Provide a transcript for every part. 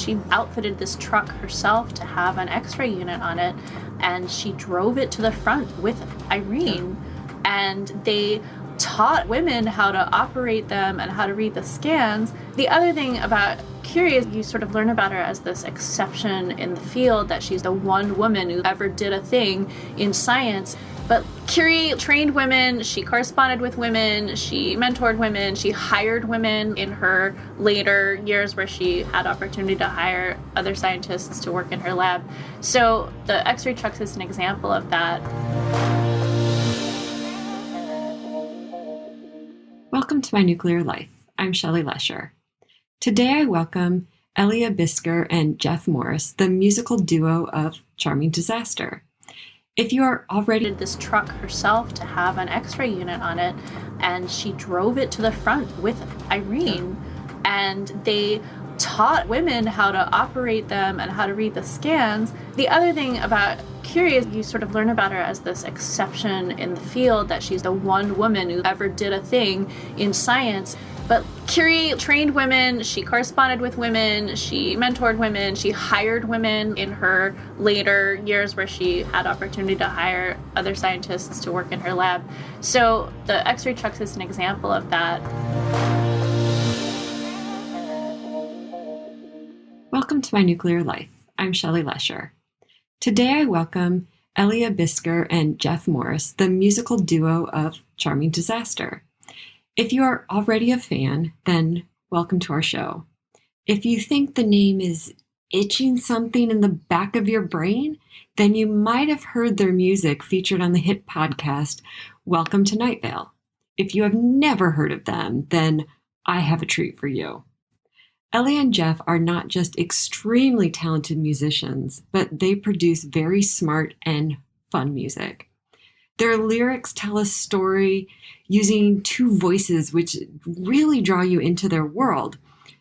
She outfitted this truck herself to have an x-ray unit on it, and she drove it to the front with Irene, and they taught women how to operate them and how to read the scans. The other thing about Curie is you sort of learn about her as this exception in the field, that she's the one woman who ever did a thing in science. But Curie trained women, she corresponded with women, she mentored women, she hired women in her later years where she had opportunity to hire other scientists to work in her lab. So the X-ray truck is an example of that. Welcome to My Nuclear Life. I'm Shelly Lesher. Today I welcome Elia Jeff and Jeff Morris, the musical duo of Charming Disaster. If you are already This truck herself to have an x-ray unit on it, and she drove it to the front with Irene, and they taught women how to operate them and how to read the scans. The other thing about Curie is you sort of learn about her as this exception in the field, that she's the one woman who ever did a thing in science. But Curie trained women, she corresponded with women, she mentored women, she hired women in her later years where she had opportunity to hire other scientists to work in her lab. So the X-ray truck is an example of that. Welcome to My Nuclear Life. I'm Shelly Lesher. Today I welcome Elia Jeff and Jeff Morris, the musical duo of Charming Disaster. If you are already a fan, then welcome to our show. If you think the name is itching something in the back of your brain, then you might have heard their music featured on the hit podcast, Welcome to Night Vale. If you have never heard of them, then I have a treat for you. Elia and Jeff are not just extremely talented musicians, but they produce very smart and fun music. Their lyrics tell a story using two voices which really draw you into their world.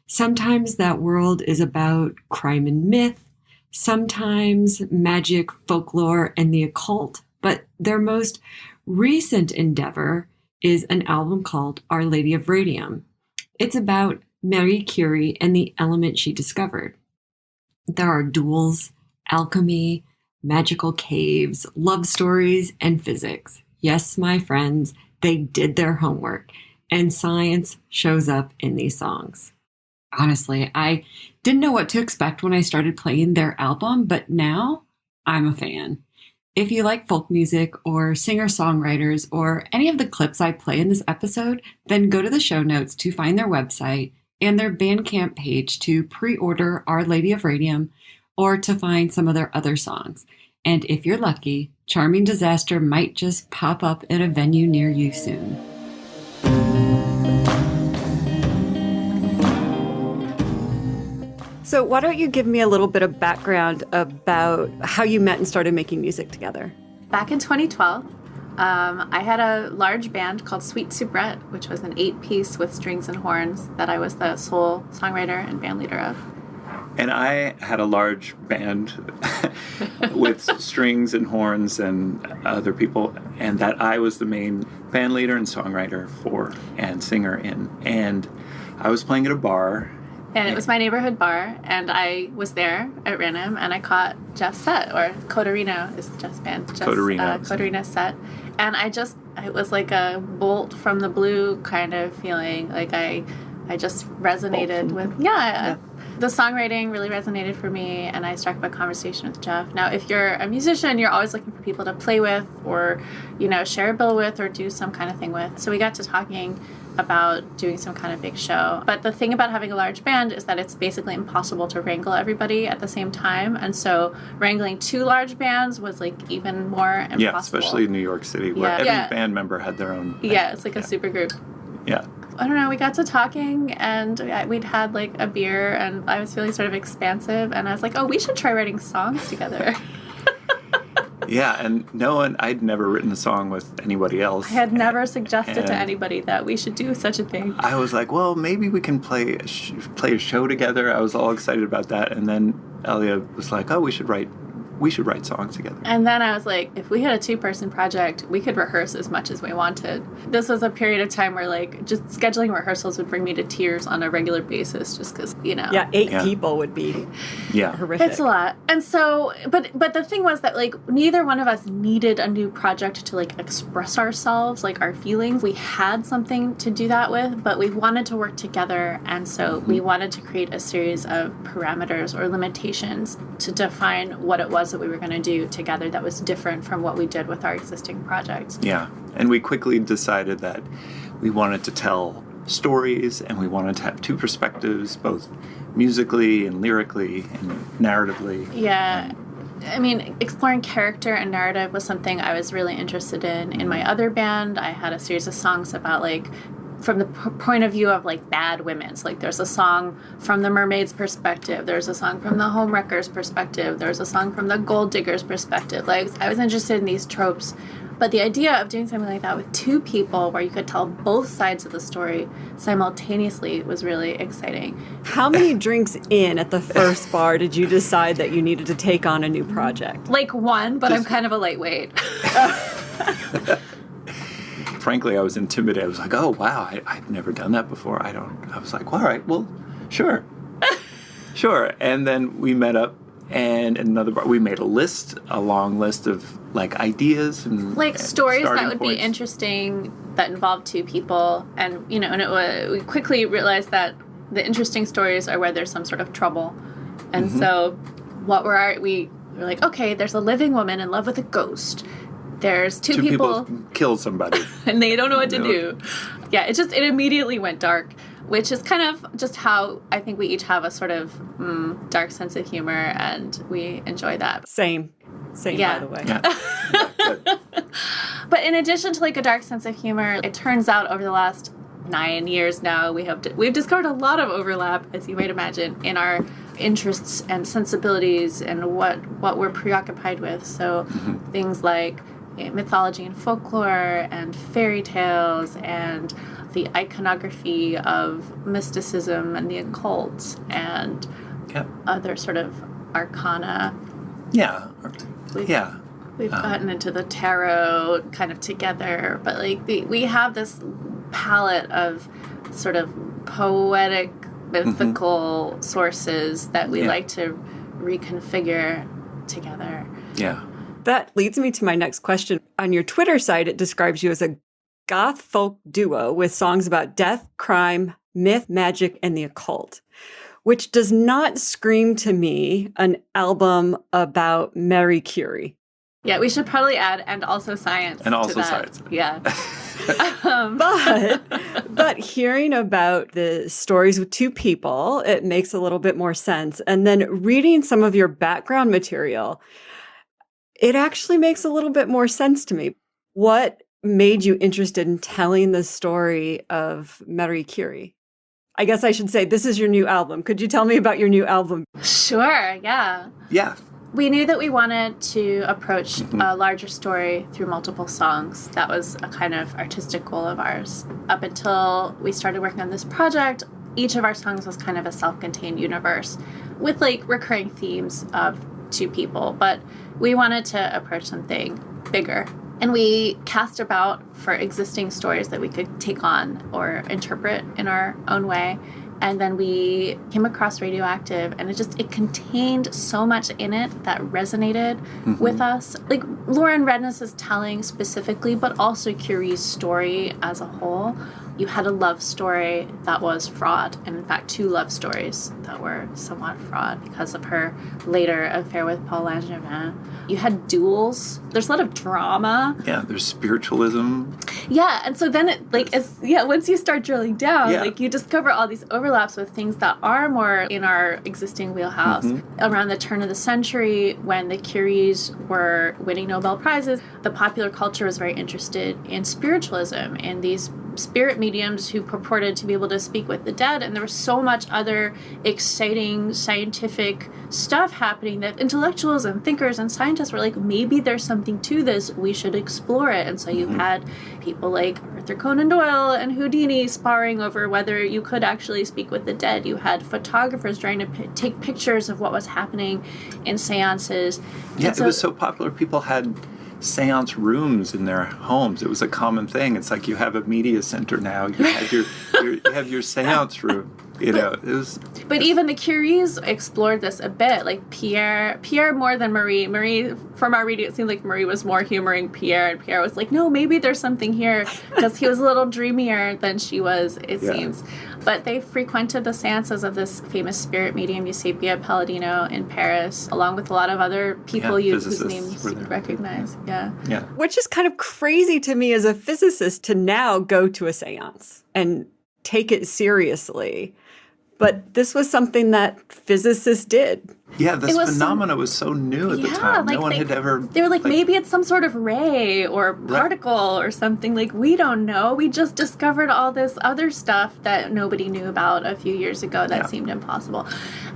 Sometimes that world is about crime and myth, sometimes magic, folklore, and the occult, but their most recent endeavor is an album called Our Lady of Radium. It's about Marie Curie and the element she discovered. There are duels, alchemy, magical caves, love stories, and physics. Yes, my friends, they did their homework, and science shows up in these songs. Honestly, I didn't know what to expect when I started playing their album, but now I'm a fan. If you like folk music or singer-songwriters or any of the clips I play in this episode, then go to the show notes to find their website and their Bandcamp page to pre-order Our Lady of Radium or to find some of their other songs. And if you're lucky, Charming Disaster might just pop up in a venue near you soon. So why don't you give me a little bit of background about how you met and started making music together? Back in 2012, I had a large band called Sweet Soubrette, which was an 8-piece with strings and horns that I was the sole songwriter and band leader of. And I had a large band with strings and horns and other people, and that I was the main band leader and songwriter for and singer in. And I was playing at a bar. And it was my neighborhood bar, and I was there at Radium, and I caught Jeff's set, or Codarino is Jeff's band. Codarino's set. And it was like a bolt from the blue kind of feeling. Like I just resonated with, the songwriting really resonated for me, and I struck up a conversation with Jeff. Now, if you're a musician, you're always looking for people to play with or, share a bill with or do some kind of thing with. So we got to talking about doing some kind of big show. But the thing about having a large band is that it's basically impossible to wrangle everybody at the same time. And so wrangling two large bands was like even more impossible. Yeah, especially in New York City, where every band member had their own band. Yeah, it's like a super group. Yeah. I don't know, we got to talking, and we'd had like a beer, and I was feeling sort of expansive, and I was like, oh, we should try writing songs together. Yeah, and I'd never written a song with anybody else. I had never suggested to anybody that we should do such a thing. I was like, well, maybe we can play a show together. I was all excited about that, and then Elia was like, oh, we should write we should write songs together. And then I was like, if we had a 2-person project, we could rehearse as much as we wanted. This was a period of time where, like, just scheduling rehearsals would bring me to tears on a regular basis just because, you know. Yeah, 8 people would be horrific. It's a lot. And so, but the thing was that, like, neither one of us needed a new project to, like, express ourselves, like, our feelings. We had something to do that with, but we wanted to work together, and so we wanted to create a series of parameters or limitations to define what it was that we were going to do together that was different from what we did with our existing projects. Yeah, and we quickly decided that we wanted to tell stories, and we wanted to have 2 perspectives, both musically and lyrically and narratively. Yeah. I mean, exploring character and narrative was something I was really interested in my other band. I had a series of songs about, like, from the point of view of, like, bad women. So, like, there's a song from the mermaid's perspective. There's a song from the homewrecker's perspective. There's a song from the gold digger's perspective. Like, I was interested in these tropes. But the idea of doing something like that with 2 people where you could tell both sides of the story simultaneously was really exciting. How many drinks in at the first bar did you decide that you needed to take on a new project? Like 1, but I'm kind of a lightweight. Frankly, I was intimidated. I was like, oh, wow, I've never done that before. I was like, well, all right, well, sure. Sure. And then we met up, and another bar, we made a long list of, like, ideas and like stories that would points. be interesting that involved 2 people. And, you know, and we quickly realized that the interesting stories are where there's some sort of trouble. And so we were like, okay, there's a living woman in love with a ghost. There's 2 people kill somebody. and they don't know what to do. Yeah, it immediately went dark, which is kind of just how I think we each have a sort of dark sense of humor, and we enjoy that. Same, yeah. By the way. Yeah. But in addition to, like, a dark sense of humor, it turns out over the last 9 years now, we've discovered a lot of overlap, as you might imagine, in our interests and sensibilities and what we're preoccupied with. So things like mythology and folklore and fairy tales and the iconography of mysticism and the occult and other sort of arcana. Yeah. We've gotten into the tarot kind of together, but, like, we have this palette of sort of poetic, mythical sources that we like to reconfigure together. Yeah. That leads me to my next question. On your Twitter site, it describes you as a goth folk duo with songs about death, crime, myth, magic, and the occult, which does not scream to me an album about Marie Curie. Yeah, we should probably add and also science. And also to that. science. Yeah. But hearing about the stories with 2 people, it makes a little bit more sense. And then reading some of your background material, it actually makes a little bit more sense to me. What made you interested in telling the story of Marie Curie? I guess I should say, this is your new album. Could you tell me about your new album? Sure, yeah. Yeah. We knew that we wanted to approach a larger story through multiple songs. That was a kind of artistic goal of ours. Up until we started working on this project, each of our songs was kind of a self-contained universe with, like, recurring themes of 2 people. But we wanted to approach something bigger. And we cast about for existing stories that we could take on or interpret in our own way. And then we came across Radioactive, and it contained so much in it that resonated with us. Like, Lauren Redness's telling specifically, but also Curie's story as a whole. You had a love story that was fraught, and in fact 2 love stories that were somewhat fraught because of her later affair with Paul Langevin. You had duels. There's a lot of drama. Yeah, there's spiritualism. Yeah, and so then once you start drilling down, like, you discover all these overlaps with things that are more in our existing wheelhouse. Around the turn of the century, when the Curies were winning Nobel Prizes, the popular culture was very interested in spiritualism, in these spirit mediums who purported to be able to speak with the dead, and there was so much other exciting scientific stuff happening that intellectuals and thinkers and scientists were like, maybe there's something to this, we should explore it. And so you had people like Arthur Conan Doyle and Houdini sparring over whether you could actually speak with the dead. You had photographers trying to take pictures of what was happening in seances. Yeah, it was so popular. People had seance rooms in their homes. It was a common thing. It's like you have a media center now. You have you have your seance room. You know, it was. But even the Curies explored this a bit. Like Pierre more than Marie. Marie, from our reading, it seemed like Marie was more humoring Pierre, and Pierre was like, no, maybe there's something here, because he was a little dreamier than she was, it seems. But they frequented the seances of this famous spirit medium, Eusapia Palladino, in Paris, along with a lot of other people whose names you recognize. Yeah. Which is kind of crazy to me as a physicist to now go to a seance and take it seriously. But this was something that physicists did. Yeah, this phenomena was so new at the time. Like no one had ever... They were like, maybe it's some sort of ray or particle or something. Like, we don't know. We just discovered all this other stuff that nobody knew about a few years ago that seemed impossible.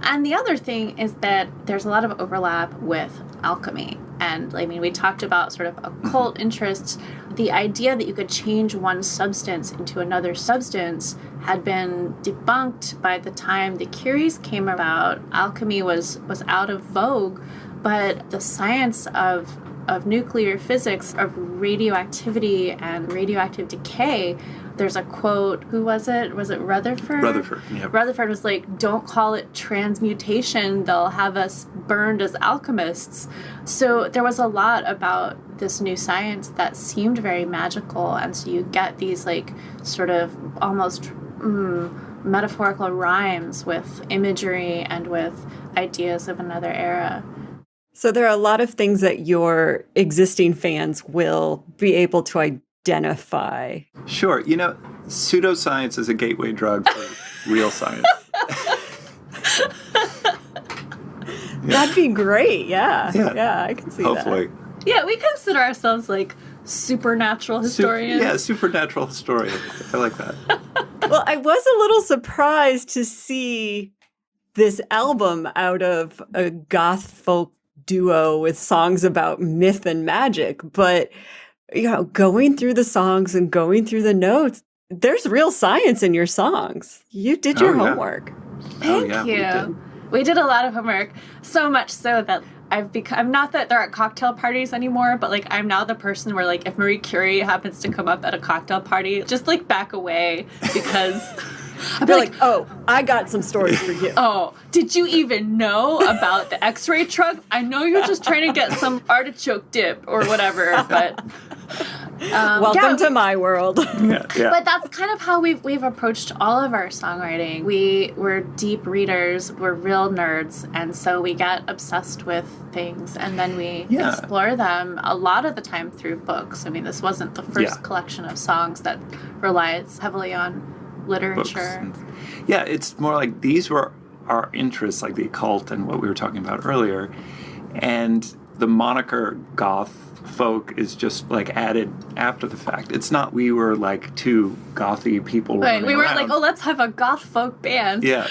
And the other thing is that there's a lot of overlap with alchemy. And, I mean, we talked about sort of occult interests. The idea that you could change one substance into another substance had been debunked by the time the Curies came about. Alchemy was out of vogue, but the science of nuclear physics, of radioactivity and radioactive decay, there's a quote, who was it? Was it Rutherford? Rutherford, yeah. Rutherford was like, don't call it transmutation, they'll have us burned as alchemists. So there was a lot about this new science that seemed very magical, and so you get these like sort of almost metaphorical rhymes with imagery and with ideas of another era. So there are a lot of things that your existing fans will be able to identify. Sure. You know, pseudoscience is a gateway drug for real science. That'd be great. Yeah, I can see Hopefully. that. Yeah, we consider ourselves like supernatural historians. Supernatural historians. I like that. Well, I was a little surprised to see this album out of a goth folk duo with songs about myth and magic, but going through the songs and going through the notes, there's real science in your songs. You did your homework. Thank you. We did a lot of homework, so much so that I've become, not that they're at cocktail parties anymore, but like I'm now the person where like if Marie Curie happens to come up at a cocktail party, just like back away, because I'd be like, oh, I got some stories for you. Oh, did you even know about the X-ray truck? I know you're just trying to get some artichoke dip or whatever, but welcome to my world. But that's kind of how we've approached all of our songwriting. We're deep readers, we're real nerds, and so we get obsessed with things, and then we explore them a lot of the time through books. I mean, this wasn't the first collection of songs that relies heavily on literature. Yeah, it's more like these were our interests, like the occult and what we were talking about earlier. And the moniker goth folk is just like added after the fact. It's not we were like two gothy people. Right, we weren't around. like, oh, let's have a goth folk band. Yeah,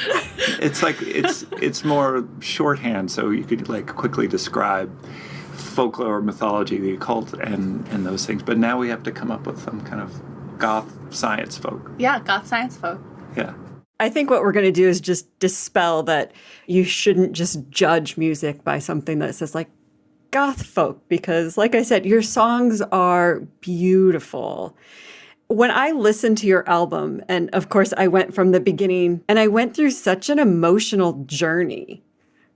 it's like it's more shorthand, so you could like quickly describe folklore, mythology, the occult, and those things. But now we have to come up with some kind of goth science folk. Yeah, goth science folk. Yeah. I think what we're going to do is just dispel that you shouldn't just judge music by something that says like goth folk, because like I said, your songs are beautiful. When I listened to your album, and of course I went from the beginning, and I went through such an emotional journey.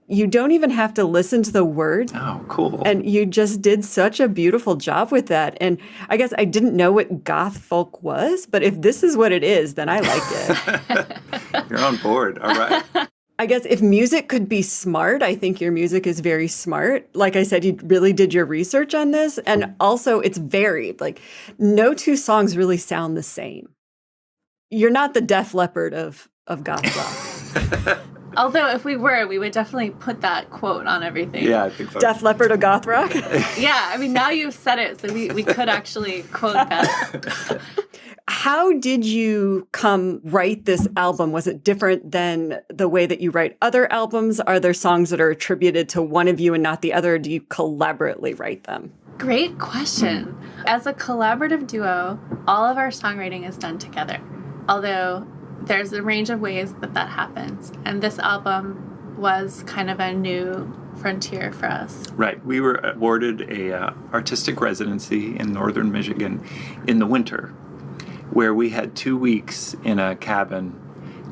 You don't even have to listen to the words. Oh, cool. And you just did such a beautiful job with that. And I guess I didn't know what goth folk was, but if this is what it is, then I like it. You're on board. All right. I guess if music could be smart, I think your music is very smart. Like I said, you really did your research on this. And also it's varied. Like no two songs really sound the same. You're not the Def Leppard of goth rock. Although if we were, we would definitely put that quote on everything. Yeah, I think so. Def Leppard or Goth Rock? Yeah, I mean, now you've said it, so we could actually quote that. How did you write this album? Was it different than the way that you write other albums? Are there songs that are attributed to one of you and not the other? Or do you collaboratively write them? Great question. As a collaborative duo, all of our songwriting is done together. Although there's a range of ways that happens. And this album was kind of a new frontier for us. Right. We were awarded a artistic residency in northern Michigan in the winter, where we had 2 weeks in a cabin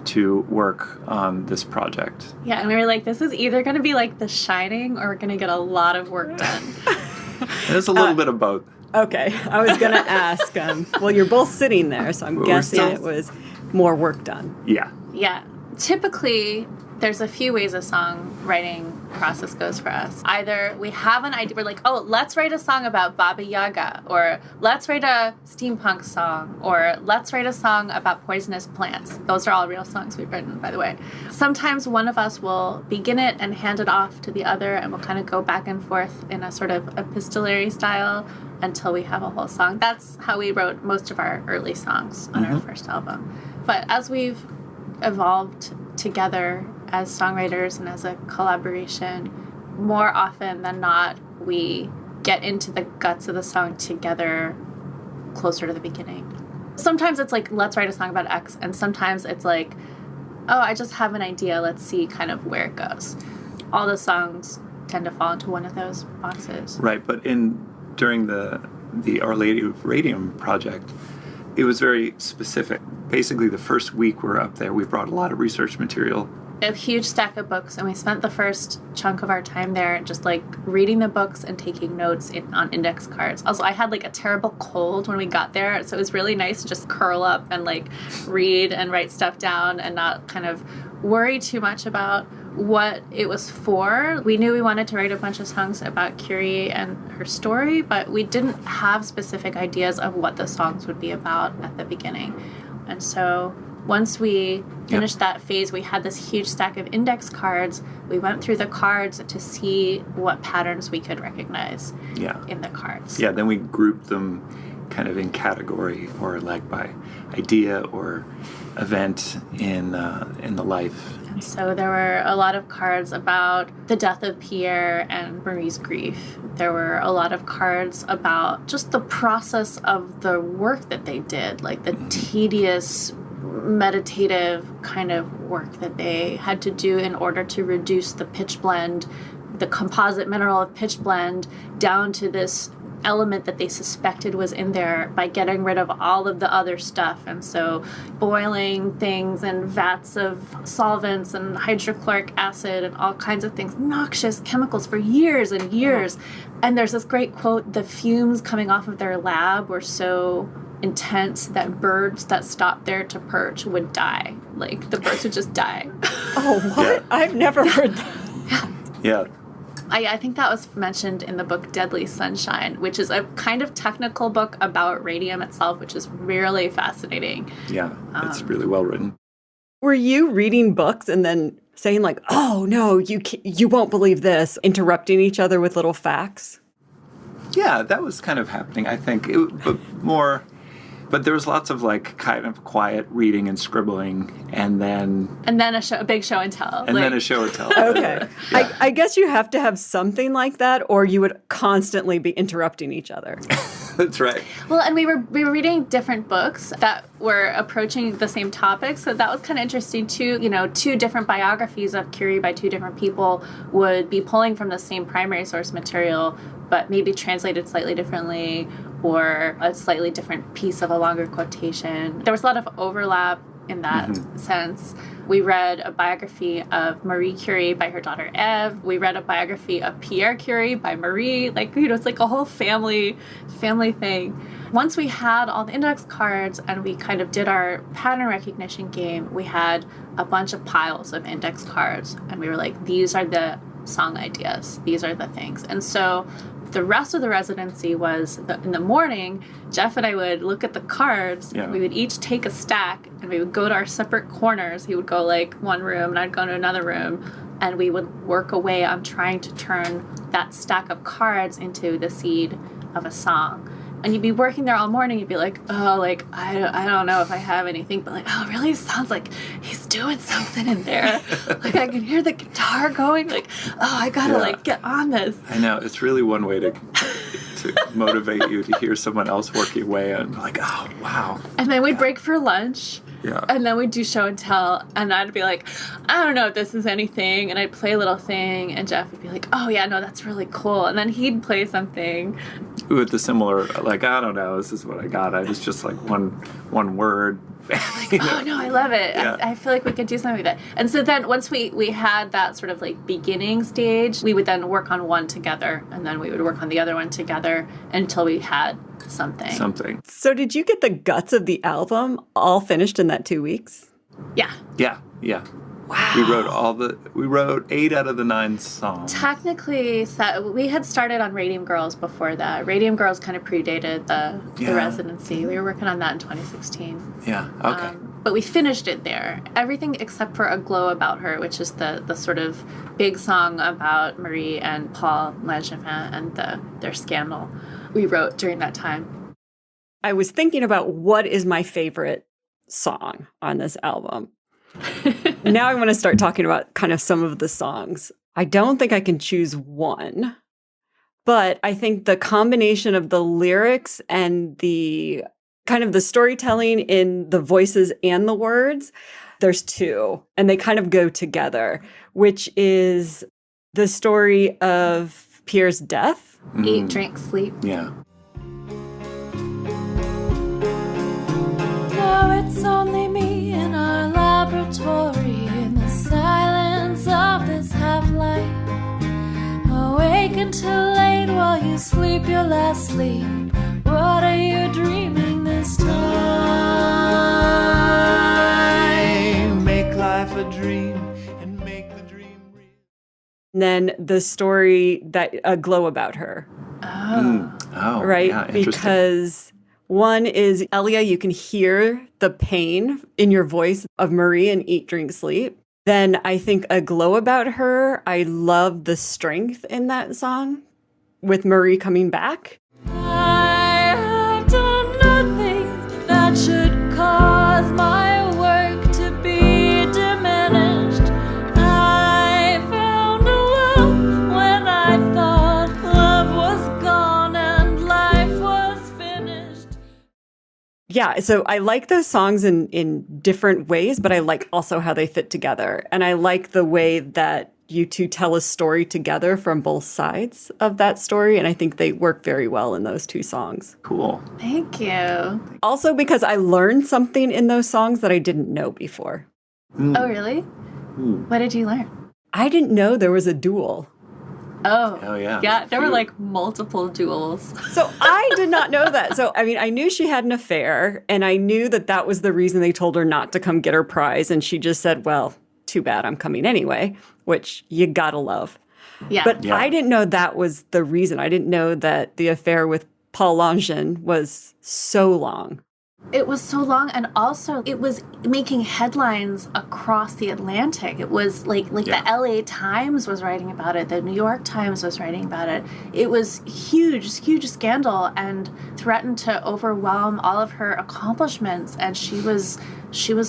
to work on this project. Yeah, and we were like, this is either going to be like The Shining or we're going to get a lot of work done. There's a little bit of both. Okay. I was going to ask, well, you're both sitting there, so I'm guessing it was more work done. Yeah. Yeah. Typically, there's a few ways a songwriting process goes for us. Either we have an idea, we're like, oh, let's write a song about Baba Yaga, or let's write a steampunk song, or let's write a song about poisonous plants. Those are all real songs we've written, by the way. Sometimes one of us will begin it and hand it off to the other, and we'll kind of go back and forth in a sort of epistolary style until we have a whole song. That's how we wrote most of our early songs on our first album. But as we've evolved together as songwriters and as a collaboration, more often than not, we get into the guts of the song together closer to the beginning. Sometimes it's like, let's write a song about X, and sometimes it's like, oh, I just have an idea, let's see kind of where it goes. All the songs tend to fall into one of those boxes. Right, but during the Our Lady of Radium project, it was very specific. Basically, the first week we're up there, we brought a lot of research material. A huge stack of books, and we spent the first chunk of our time there just like reading the books and taking notes on index cards. Also, I had like a terrible cold when we got there, so it was really nice to just curl up and like read and write stuff down and not kind of worry too much about what it was for. We knew we wanted to write a bunch of songs about Curie and her story, but we didn't have specific ideas of what the songs would be about at the beginning. And so once we finished that phase, we had this huge stack of index cards. We went through the cards to see what patterns we could recognize in the cards. Yeah, then we grouped them kind of in category or like by idea or event in the life. And so there were a lot of cards about the death of Pierre and Marie's grief. There were a lot of cards about just the process of the work that they did, like the tedious, meditative kind of work that they had to do in order to reduce the pitch blend, the composite mineral of pitch blend, down to this element that they suspected was in there by getting rid of all of the other stuff. And so boiling things and vats of solvents and hydrochloric acid and all kinds of things, noxious chemicals for years and years. And there's this great quote, the fumes coming off of their lab were so intense that birds that stopped there to perch would die. Like, the birds would just die. Oh, what? Yeah. I've never heard that. Yeah. I think that was mentioned in the book Deadly Sunshine, which is a kind of technical book about radium itself, which is really fascinating. Yeah, it's really well written. Were you reading books and then saying like, oh, no, you won't believe this, interrupting each other with little facts? Yeah, that was kind of happening, I think. But there was lots of like kind of quiet reading and scribbling, and then a big show and tell. Then a show and tell. Okay. Yeah. I guess you have to have something like that, or you would constantly be interrupting each other. That's right. Well, and we were reading different books that were approaching the same topics, so that was kind of interesting too. You know, two different biographies of Curie by two different people would be pulling from the same primary source material, but maybe translated slightly differently, or a slightly different piece of a longer quotation. There was a lot of overlap in that sense. We read a biography of Marie Curie by her daughter Eve. We read a biography of Pierre Curie by Marie. Like, you know, it's like a whole family thing. Once we had all the index cards and we kind of did our pattern recognition game, we had a bunch of piles of index cards, and we were like, these are the song ideas. These are the things. And so the rest of the residency was in the morning, Jeff and I would look at the cards. Yeah. We would each take a stack and we would go to our separate corners. He would go like one room and I'd go to another room, and we would work away on trying to turn that stack of cards into the seed of a song. And you'd be working there all morning. You'd be like, oh, like, I don't know if I have anything. But, like, oh, it really sounds like he's doing something in there. Like, I can hear the guitar going. Like, oh, I got to, like, get on this. I know. It's really one way to motivate you to hear someone else working away and like, oh, wow. And then we'd break for lunch. Yeah. And then we'd do show and tell, and I'd be like, I don't know if this is anything, and I'd play a little thing, and Jeff would be like, oh yeah, no, that's really cool, and then he'd play something. With the similar, like, I don't know, this is what I got. It's just like one word. Like, oh no, I love it. Yeah. I feel like we could do something with it. And so then once we had that sort of like beginning stage, we would then work on one together, and then we would work on the other one together until we had something. So did you get the guts of the album all finished in that 2 weeks? Yeah. Yeah. Wow. We wrote 8 out of the 9 songs. Technically, we had started on Radium Girls before that. Radium Girls kind of predated the residency. We were working on that in 2016. Yeah, okay. But we finished it there. Everything except for A Glow About Her, which is the sort of big song about Marie and Paul Langevin and their scandal, we wrote during that time. I was thinking about what is my favorite song on this album. Now I want to start talking about kind of some of the songs. I don't think I can choose one, but I think the combination of the lyrics and the kind of the storytelling in the voices and the words, there's 2, and they kind of go together, which is the story of Pierre's death. Eat, drink, sleep. Yeah. Now it's only me in our laboratory in the silence of this half-life. Awake until late while you sleep your last sleep. What are you dreaming this time? Make life a dream and make the dream real. And then the story that A Glow About Her. Oh, right? Yeah, interesting. Because one is, Elia, you can hear the pain in your voice of Marie in Eat, Drink, Sleep. Then I think A Glow About Her, I love the strength in that song with Marie coming back. I have done nothing that should cause my work to be diminished. I found a love when I thought love was gone and life was finished. Yeah, so I like those songs in different ways, but I like also how they fit together. And I like the way that you two tell a story together from both sides of that story. And I think they work very well in those 2 songs. Cool. Thank you. Also because I learned something in those songs that I didn't know before. Oh, really? What did you learn? I didn't know there was a duel. Oh, yeah. Yeah, there were like multiple duels. So I did not know that. So, I mean, I knew she had an affair, and I knew that was the reason they told her not to come get her prize. And she just said, well, too bad, I'm coming anyway, which you gotta love. Yeah. But I didn't know that was the reason. I didn't know that the affair with Paul Langevin was so long. It was so long, and also it was making headlines across the Atlantic. It was like the LA Times was writing about it, the New York Times was writing about it. It was huge scandal and threatened to overwhelm all of her accomplishments. And she was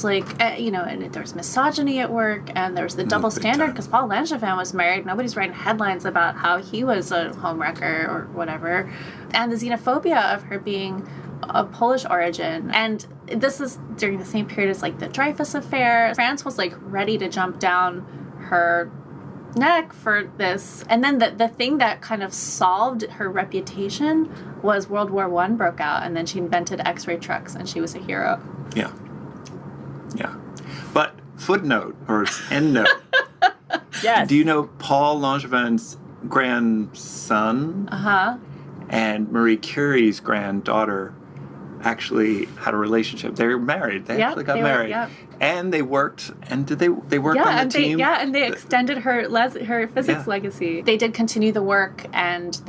like, and there was misogyny at work, and there was the double standard because Paul Langevin was married. Nobody's writing headlines about how he was a homewrecker or whatever. And the xenophobia of her being of Polish origin. And this is during the same period as like the Dreyfus affair. France was like ready to jump down her neck for this. And then the thing that kind of solved her reputation was World War I broke out, and then she invented X-ray trucks, and she was a hero. Yeah. But footnote or endnote. Yes. Do you know Paul Langevin's grandson? And Marie Curie's granddaughter actually had a relationship. They were married. They actually got married. And they worked, and did they worked Yeah, on the and team? and they extended her physics legacy. They did continue the work, and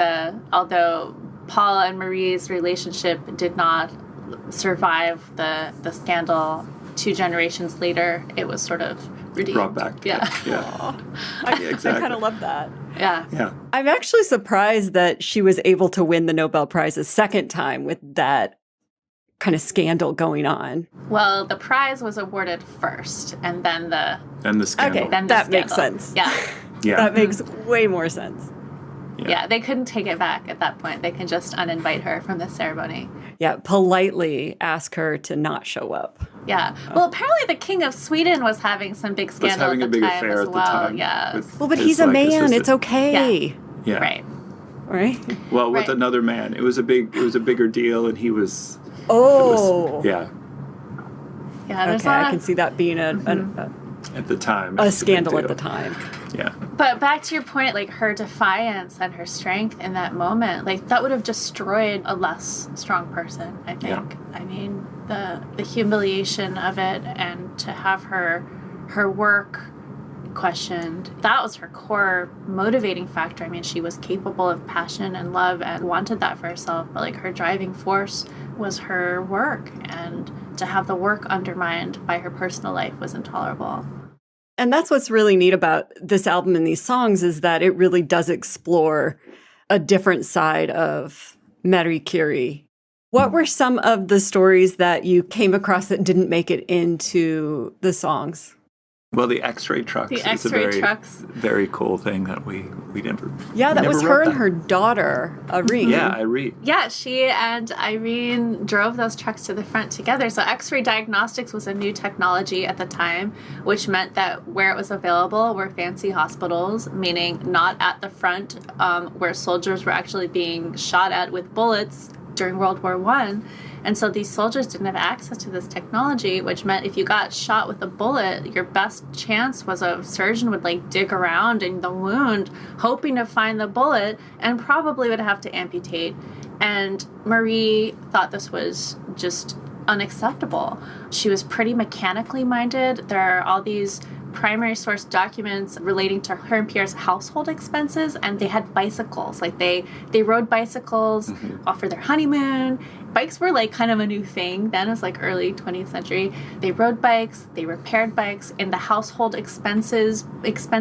although Paul and Marie's relationship did not survive the scandal 2 generations later, it was sort of redeemed. Brought back. Yeah. Yeah. I kind of love that. Yeah. Yeah. I'm actually surprised that she was able to win the Nobel Prize a second time with that kind of scandal going on. Well, the prize was awarded first, and then the scandal. Okay, then the that scandal. makes sense. Yeah. Yeah. That makes way more sense. Yeah, they couldn't take it back at that point. They can just uninvite her from the ceremony. Yeah, politely ask her to not show up. Yeah. Well, apparently the King of Sweden was having some big scandal having at a the big time affair as at well. the time. Yeah. Well, but he's a man. assistant. It's okay. Yeah. Right. Right? Well, with Right. another man, it was a bigger deal, and he was. Oh. Yeah. Yeah. There's Okay, I can see that being At the time. a it was big scandal at deal. the time. Yeah. But back to your point, like her defiance and her strength in that moment, like that would have destroyed a less strong person, I think. Yeah. I mean, the humiliation of it, and to have her work questioned, that was her core motivating factor. I mean, she was capable of passion and love and wanted that for herself, but like her driving force was her work, and to have the work undermined by her personal life was intolerable. And that's what's really neat about this album and these songs is that it really does explore a different side of Marie Curie. What were some of the stories that you came across that didn't make it into the songs? Well, the X-ray trucks The is a X-ray trucks. very cool thing that we never. Yeah, that we was never her wrote and that. her daughter, Irene. Yeah, I read. Yeah, she and Irene drove those trucks to the front together. So X-ray diagnostics was a new technology at the time, which meant that where it was available were fancy hospitals, meaning not at the front where soldiers were actually being shot at with bullets during World War I. And so these soldiers didn't have access to this technology, which meant if you got shot with a bullet, your best chance was a surgeon would like dig around in the wound, hoping to find the bullet, and probably would have to amputate. And Marie thought this was just unacceptable. She was pretty mechanically minded. There are all these primary source documents relating to her and Pierre's household expenses, and they had bicycles. Like they rode bicycles for their honeymoon. Bikes were like kind of a new thing then. It was like early 20th century. They rode bikes, they repaired bikes. In the household expense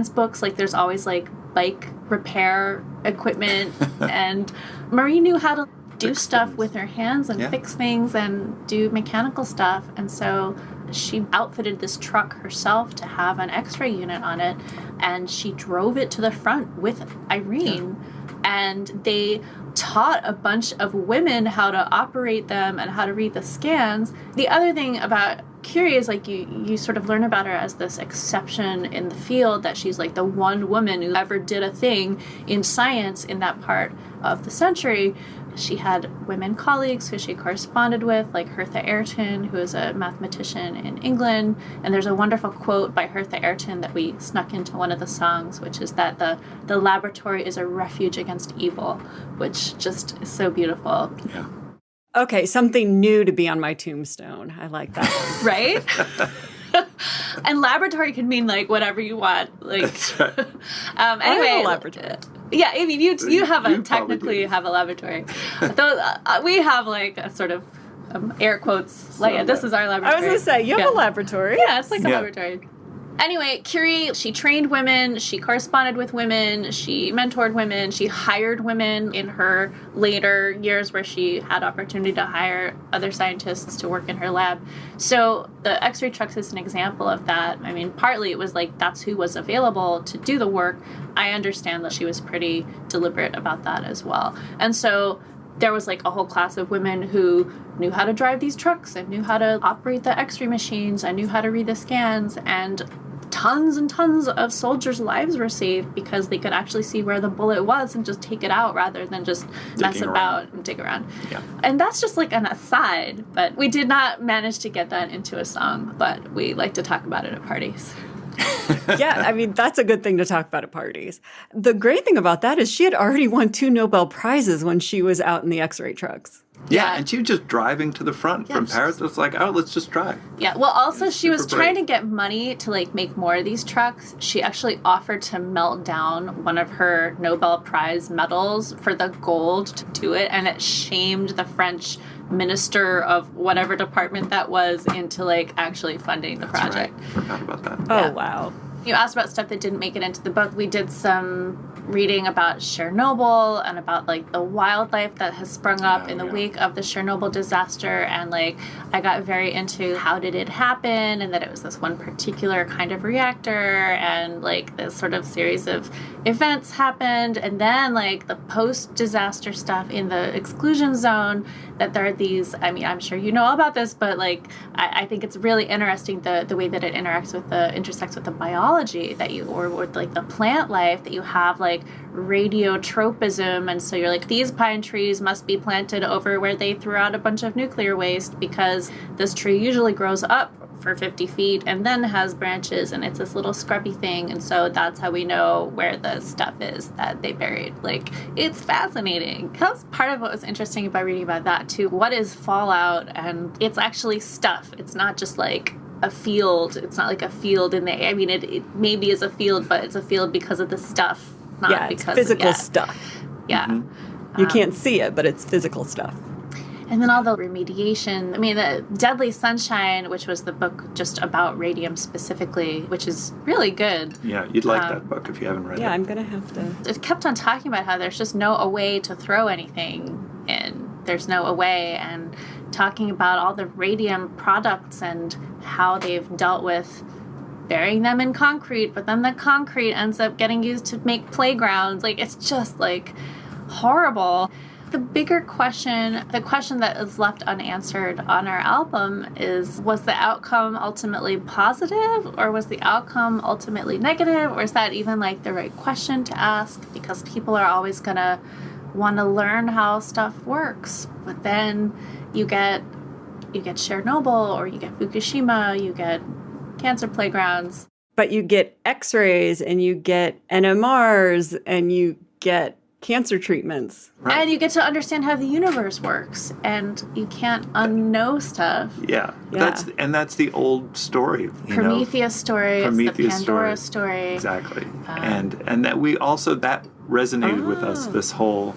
books, like there's always like bike repair equipment. And Marie knew how to do Fix stuff things. with her hands and fix things and do mechanical stuff. And so she outfitted this truck herself to have an X-ray unit on it, and she drove it to the front with Irene. And they taught a bunch of women how to operate them and how to read the scans. The other thing about Curie is like you sort of learn about her as this exception in the field, that she's like the one woman who ever did a thing in science in that part of the century. She had women colleagues who she corresponded with, like Hertha Ayrton, who is a mathematician in England. And there's a wonderful quote by Hertha Ayrton that we snuck into one of the songs, which is that the laboratory is a refuge against evil, which just is so beautiful. Yeah. Okay, something new to be on my tombstone. I like that one. Right? And laboratory can mean like whatever you want. Like, anyway, I have a laboratory. Yeah, I mean, you have You a technically probably do. have a laboratory. Though we have like a sort of air quotes. Like this is our I laboratory. was going to say, you have a laboratory. Yeah, it's like a Yeah. laboratory. Anyway, Curie, she trained women, she corresponded with women, she mentored women, she hired women in her later years where she had opportunity to hire other scientists to work in her lab. So the X-ray trucks is an example of that. I mean, partly it was like that's who was available to do the work. I understand that she was pretty deliberate about that as well. And so there was like a whole class of women who knew how to drive these trucks and knew how to operate the X-ray machines and knew how to read the scans, and tons and tons of soldiers' lives were saved because they could actually see where the bullet was and just take it out rather than just mess Digging about around. and dig around. Yeah. And that's just like an aside, but we did not manage to get that into a song, but we like to talk about it at parties. Yeah, I mean, that's a good thing to talk about at parties. The great thing about that is she had already won 2 Nobel Prizes when she was out in the X-ray trucks. Yeah, and she was just driving to the front from Paris. It was like, oh, let's just drive. Yeah, well, also she was super trying brave. to get money to, like, make more of these trucks. She actually offered to melt down one of her Nobel Prize medals for the gold to do it, and it shamed the French minister of whatever department that was into, like, actually funding the project. Right. Forgot about that. Oh, wow. You asked about stuff that didn't make it into the book. We did some reading about Chernobyl and about, like, the wildlife that has sprung up in the wake of the Chernobyl disaster. And, like, I got very into how did it happen, and that it was this one particular kind of reactor, and, like, this sort of series of events happened. And then, like, the post-disaster stuff in the exclusion zone, that there are these, I mean, I'm sure you know all about this, but, like, I think it's really interesting the way that it intersects with the biology that you, or with, like, the plant life, that you have, like, radiotropism, and so you're like, these pine trees must be planted over where they threw out a bunch of nuclear waste, because this tree usually grows up for 50 feet and then has branches, and it's this little scrubby thing, and so that's how we know where the stuff is that they buried. Like, it's fascinating. That was part of what was interesting about reading about that too. What is fallout? And it's actually stuff. It's not just like a field. It's not like a field in there. I mean, it maybe is a field, but it's a field because of the stuff, not because it's physical stuff. Yeah. You can't see it, but it's physical stuff. And then all the remediation. I mean, the Deadly Sunshine, which was the book just about radium specifically, which is really good. Yeah, you'd like that book if you haven't read it. Yeah, I'm going to have to. It kept on talking about how there's just no way to throw anything in. There's no way, and talking about all the radium products and how they've dealt with burying them in concrete, but then the concrete ends up getting used to make playgrounds. Like, it's just, like, horrible. The bigger question, the question that is left unanswered on our album is, was the outcome ultimately positive, or was the outcome ultimately negative, or is that even, like, the right question to ask? Because people are always going to want to learn how stuff works. But then you get Chernobyl, or you get Fukushima, you get cancer playgrounds. But you get x-rays, and you get NMRs, and you get cancer treatments. Right. And you get to understand how the universe works, and you can't unknow stuff. Yeah. Yeah. That's the old story. Prometheus story, it's the Pandora story. Exactly. And that we also, that resonated with us, this whole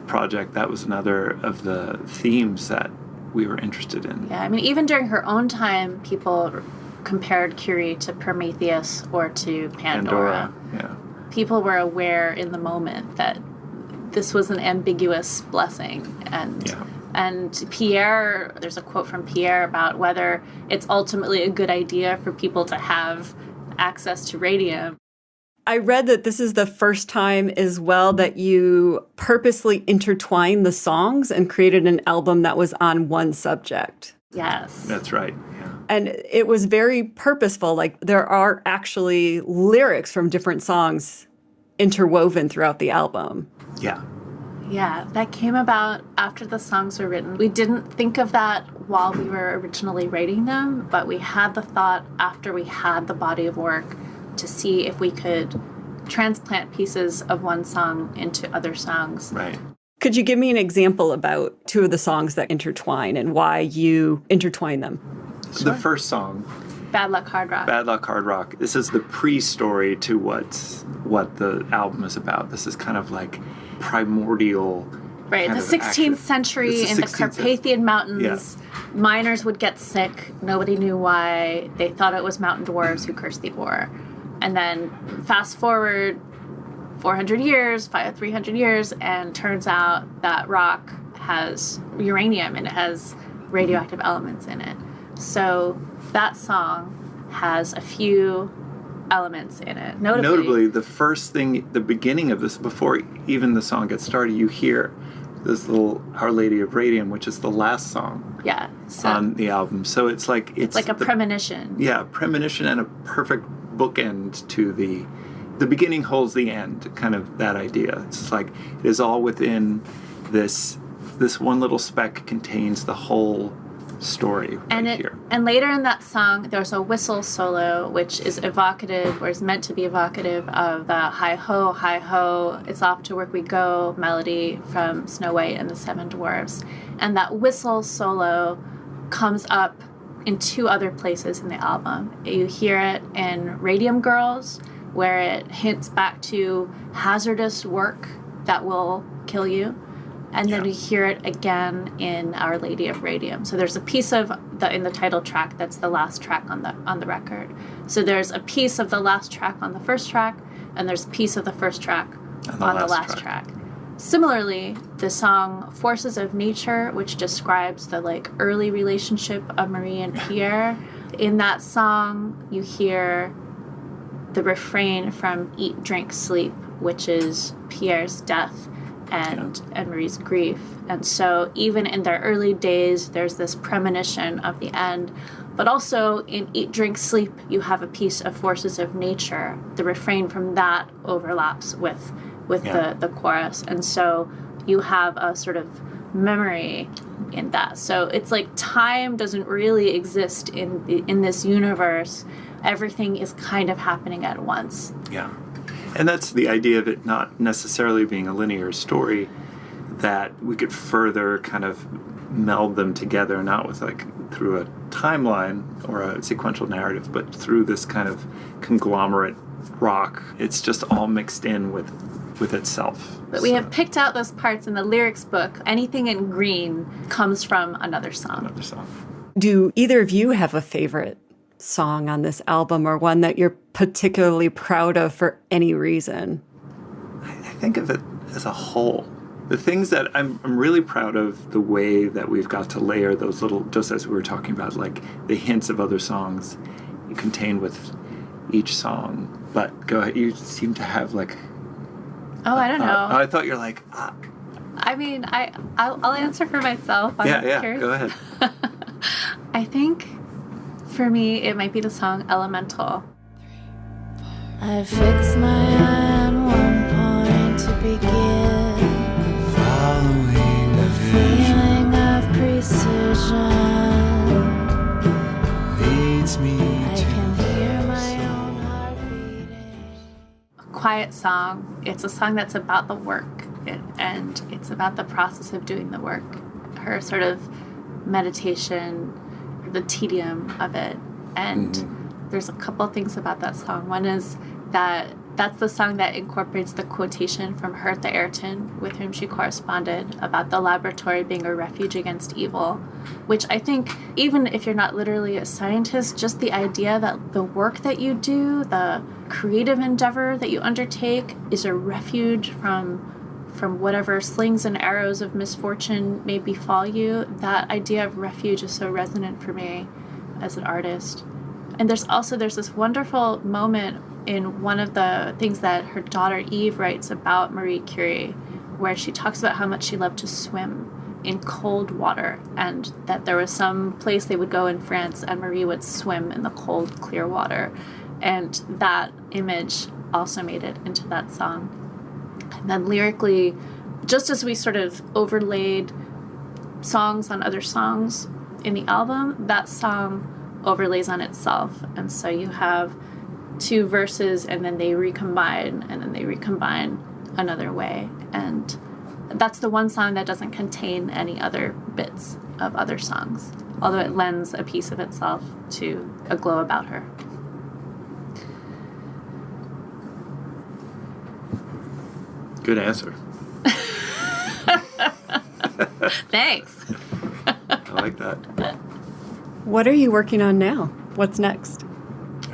project. That was another of the themes that we were interested in. Yeah, I mean, even during her own time, people compared Curie to Prometheus or to Pandora. Yeah. People were aware in the moment that this was an ambiguous blessing. And Pierre, there's a quote from Pierre about whether it's ultimately a good idea for people to have access to radium. I read that this is the first time as well that you purposely intertwined the songs and created an album that was on one subject. Yes. That's right. Yeah. And it was very purposeful. Like, there are actually lyrics from different songs interwoven throughout the album. Yeah. Yeah, that came about after the songs were written. We didn't think of that while we were originally writing them, but we had the thought after we had the body of work to see if we could transplant pieces of one song into other songs. Right. Could you give me an example about two of the songs that intertwine and why you intertwine them? Sure. The first song, Bad Luck Hard Rock. Bad Luck Hard Rock. This is the pre-story to what the album is about. This is kind of like primordial. Right, the 16th century in the Carpathian Mountains. Yeah. Miners would get sick. Nobody knew why. They thought it was mountain dwarves who cursed the ore. And then fast forward 400 years, 300 years, and turns out that rock has uranium and it has radioactive elements in it. So that song has a few elements in it. Notably, the first thing, the beginning of this, before even the song gets started, you hear this little Our Lady of Radium, which is the last song on the album. So it's like a premonition. Yeah, premonition and a perfect bookend to the beginning holds the end, kind of that idea. It's like it is all within this one little speck contains the whole story here. And later in that song, there's a whistle solo, which is evocative, or is meant to be evocative of the hi-ho, it's off to work we go melody from Snow White and the Seven Dwarfs. And that whistle solo comes up in two other places in the album. You hear it in Radium Girls, where it hints back to hazardous work that will kill you. And then you hear it again in Our Lady of Radium. So there's a piece of in the title track that's the last track on the record. So there's a piece of the last track on the first track, and there's a piece of the first track on the last track. Similarly, the song Forces of Nature, which describes the early relationship of Marie and Pierre, in that song you hear the refrain from Eat, Drink, Sleep, which is Pierre's death and Marie's grief. And so even in their early days, there's this premonition of the end. But also in Eat, Drink, Sleep, you have a piece of Forces of Nature. The refrain from that overlaps with the chorus. And so you have a sort of memory in that. So it's like time doesn't really exist in this universe. Everything is kind of happening at once. Yeah. And that's the idea of it not necessarily being a linear story, that we could further kind of meld them together, not with through a timeline or a sequential narrative, but through this kind of conglomerate rock. It's just all mixed in with itself. But we have picked out those parts in the lyrics book. Anything in green comes from another song. Do either of you have a favorite song on this album, or one that you're particularly proud of for any reason? I think of it as a whole. The things that I'm really proud of, the way that we've got to layer those little, just as we were talking about, the hints of other songs contained with each song. But go ahead, you seem to have I don't know. I thought you're I mean, I'll answer for myself. I'm curious. Go ahead. I think for me, it might be the song Elemental. I fix my eye on one point to begin, Following the feeling of precision leads me I can hear my own heart beating. A quiet song. It's a song that's about the work, and it's about the process of doing the work. Her sort of meditation, the tedium of it. And there's a couple of things about that song. One is that that's the song that incorporates the quotation from Hertha Ayrton, with whom she corresponded, about the laboratory being a refuge against evil, which I think, even if you're not literally a scientist, just the idea that the work that you do, the creative endeavor that you undertake, is a refuge from whatever slings and arrows of misfortune may befall you, that idea of refuge is so resonant for me as an artist. And there's this wonderful moment in one of the things that her daughter Eve writes about Marie Curie, where she talks about how much she loved to swim in cold water, and that there was some place they would go in France and Marie would swim in the cold, clear water. And that image also made it into that song. And then lyrically, just as we sort of overlaid songs on other songs in the album, that song overlays on itself. And so you have two verses, and then they recombine, and then they recombine another way. And that's the one song that doesn't contain any other bits of other songs, although it lends a piece of itself to A Glow About Her. Good answer. Thanks. I like that. What are you working on now? What's next?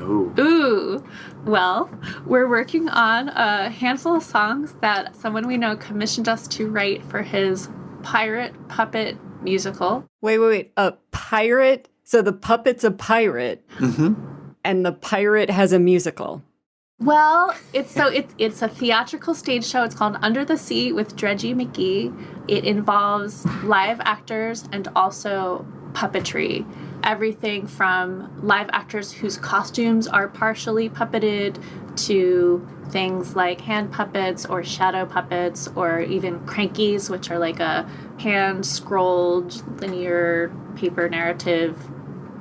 Ooh. Well, we're working on a handful of songs that someone we know commissioned us to write for his pirate puppet musical. Wait. A pirate? So the puppet's a pirate, and the pirate has a musical. Well, it's a theatrical stage show. It's called Under the Sea with Dredgy McGee. It involves live actors and also puppetry. Everything from live actors whose costumes are partially puppeted to things like hand puppets or shadow puppets or even crankies, which are like a hand-scrolled linear paper narrative,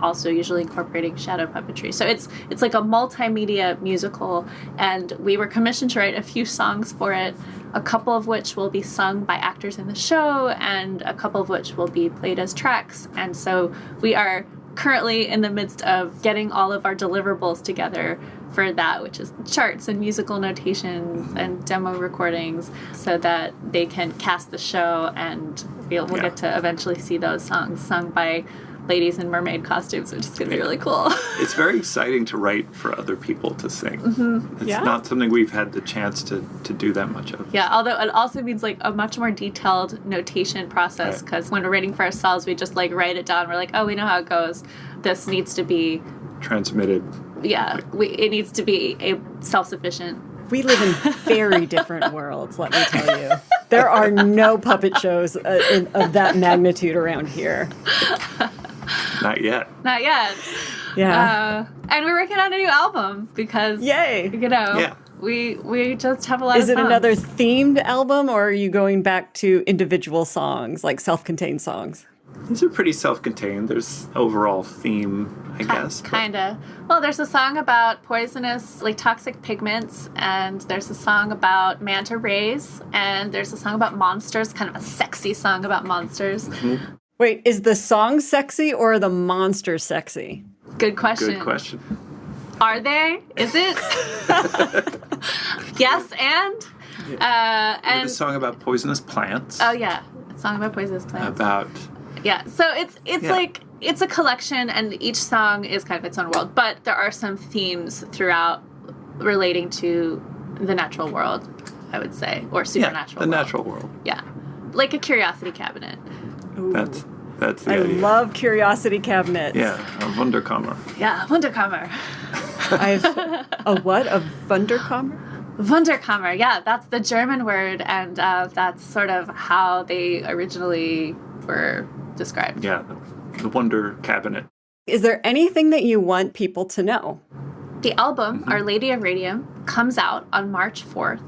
also usually incorporating shadow puppetry. So it's like a multimedia musical, and we were commissioned to write a few songs for it, a couple of which will be sung by actors in the show and a couple of which will be played as tracks. And so we are currently in the midst of getting all of our deliverables together for that, which is charts and musical notations and demo recordings, so that they can cast the show and we'll get to eventually see those songs sung by ladies in mermaid costumes, which is going to be really cool. It's very exciting to write for other people to sing. Mm-hmm. It's not something we've had the chance to do that much of. Yeah, although it also means like a much more detailed notation process, because when we're writing for ourselves, we just like write it down. We're like, oh, we know how it goes. This needs to be transmitted. Yeah, it needs to be a self-sufficient. We live in very different worlds, let me tell you. There are no puppet shows of that magnitude around here. Not yet. Not yet. Yeah. And we're working on a new album because, yay, we just have a lot of songs. Is it another themed album, or are you going back to individual songs, like self-contained songs? These are pretty self-contained. There's overall theme, I guess. Kinda. Well, there's a song about poisonous, like toxic pigments, and there's a song about manta rays, and there's a song about monsters, kind of a sexy song about monsters. Mm-hmm. Wait, is the song sexy or are the monsters sexy? Good question. Good question. Are they? Is it? Yes, and? And a song about poisonous plants. Oh, yeah. A song about poisonous plants. Yeah, so it's like, it's a collection, and each song is kind of its own world, but there are some themes throughout relating to the natural world, I would say, or supernatural the natural world. Yeah, like a curiosity cabinet. Ooh. That's the I idea. love curiosity cabinets. Yeah, a Wunderkammer. Yeah, Wunderkammer. A what? A Wunderkammer? Wunderkammer, yeah, that's the German word, and that's sort of how they originally were described. Yeah, the Wonder Cabinet. Is there anything that you want people to know? The album, Our Lady of Radium, comes out on March 4th,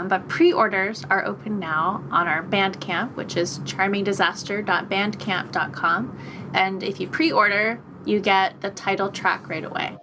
but pre-orders are open now on our Bandcamp, which is charmingdisaster.bandcamp.com. And if you pre-order, you get the title track right away.